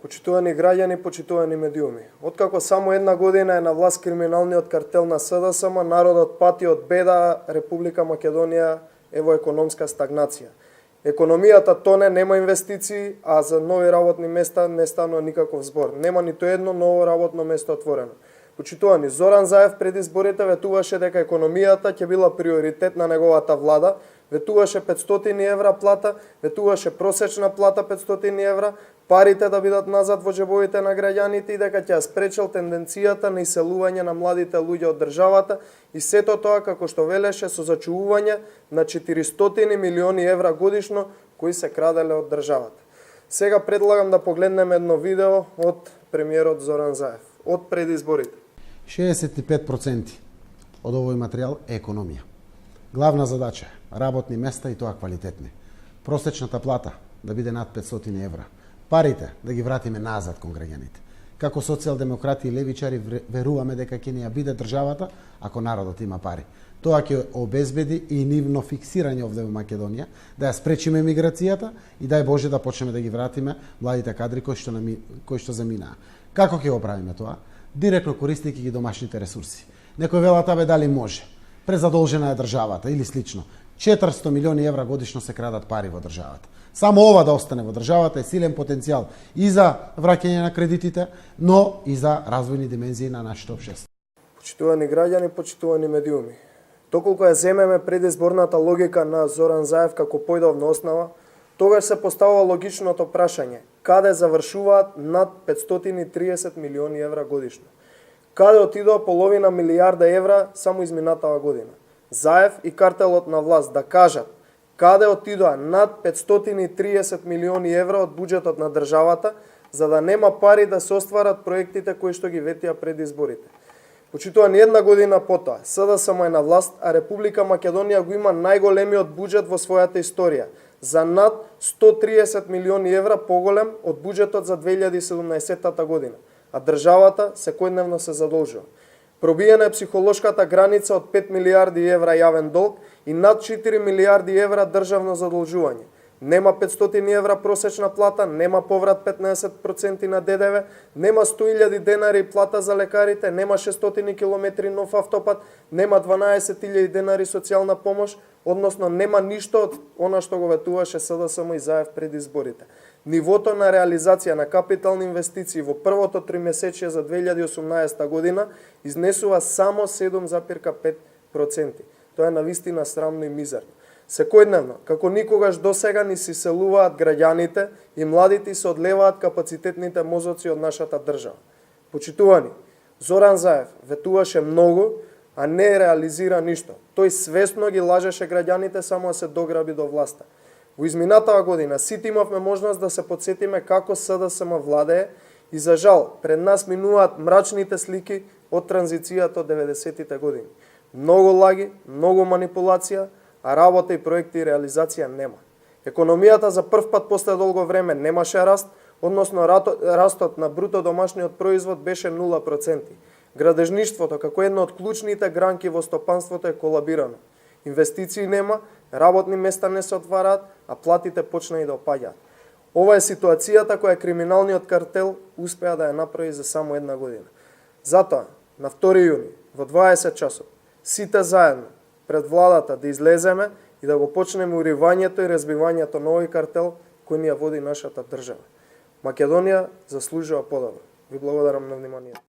Почитувани граѓани, почитувани медиуми. Откако само една година е на власт криминалниот картел на СДСМ, народот пати од беда, Република Македонија е во економска стагнација. Економијата тоне, нема инвестиции, а за нови работни места не станува никаков збор. Нема ниту едно ново работно место отворено. Почитувани, Зоран Заев пред изборите ветуваше дека економијата ќе била приоритет на неговата влада, ветуваше 500 евра плата, ветуваше просечна плата 500 евра, парите да бидат назад во џебовите на граѓаните и дека ќе спречел тенденцијата на иселување на младите луѓе од државата и сето тоа како што велеше со зачувување на 400 милиони евра годишно кои се краделе од државата. Сега предлагам да погледнеме едно видео од премиерот Зоран Заев од пред изборите. 65% од овој материјал е економија. Главна задача е работни места и тоа квалитетни. Просечната плата да биде над 500 евра. Парите да ги вратиме назад кон граѓаните. Како социјалдемократи и левичари веруваме дека ќе ни ја биде државата ако народот има пари. Тоа ќе обезбеди и нивно фиксирање овде во Македонија, да ја спречиме миграцијата и дај Боже да почнеме да ги вратиме младите кадри кои што заминаа. Како ќе го правиме тоа? Директно користејќи ги домашните ресурси. Некој велат абе дали може. Презадолжена е државата или слично. 400 милиони евра годишно се крадат пари во државата. Само ова да остане во државата е силен потенцијал и за враќање на кредитите, но и за развојни димензии на нашето општество. Почитувани граѓани, почитувани медиуми. Доколку ја земеме предизборната логика на Зоран Заев како појдовна основа, тогаш се поставува логичното прашање: каде завршуваат над 530 милиони евра годишно? Каде отидоа половина милијарда евра само изминатава година? Заев и картелот на власт да кажат каде отидоа над 530 милиони евра од буџетот на државата, за да нема пари да се остварат проектите кои што ги ветија пред изборите. Почитувани, една година потоа, СДСМ е на власт, а Република Македонија го има најголемиот буџет во својата историја, за над 130 милиони евра поголем од буџетот за 2017 година, а државата секојдневно се задолжува. Пробиена е психолошката граница од 5 милијарди евра јавен долг и над 4 милијарди евра државно задолжување. Нема 500 евра просечна плата, нема поврат 15% на ДДВ, нема 100.000 денари плата за лекарите, нема 600 километри нов автопат, нема 12.000 денари социјална помош, односно нема ништо од она што го ветуваше СДСМ и Заев пред изборите. Нивото на реализација на капитални инвестиции во првото тримесечие за 2018 година изнесува само 7,5%. Тоа е навистина срамно и мизерно. Секојдневно, како никогаш досега ни се иселуваат граѓаните и младите и се одлеваат капацитетните мозоци од нашата држава. Почитувани, Зоран Заев ветуваше многу, а не реализира ништо. Тој свесно ги лажеше граѓаните само да се дограби до власта. Во изминатава година сите имавме можност да се подсетиме како СДСМ владее и за жал пред нас минуваат мрачните слики од транзицијата од 90-тите години. Многу лаги, многу манипулација, а работа и проекти и реализација нема. Економијата за прв пат после долго време немаше раст, односно растот на бруто домашниот производ беше 0%. Градежништвото како една од клучните гранки во стопанството е колабирано. Инвестиции нема, работни места не се отвараат, а платите почна и да опаѓаат. Ова е ситуацијата која криминалниот картел успеа да ја направи за само една година. Затоа, на 2 јуни, во 20 часот, сите заедно пред владата да излеземе и да го почнеме уривањето и разбивањето на овој картел кој ни ја води нашата држава. Македонија заслужува подобро. Ви благодарам на вниманието.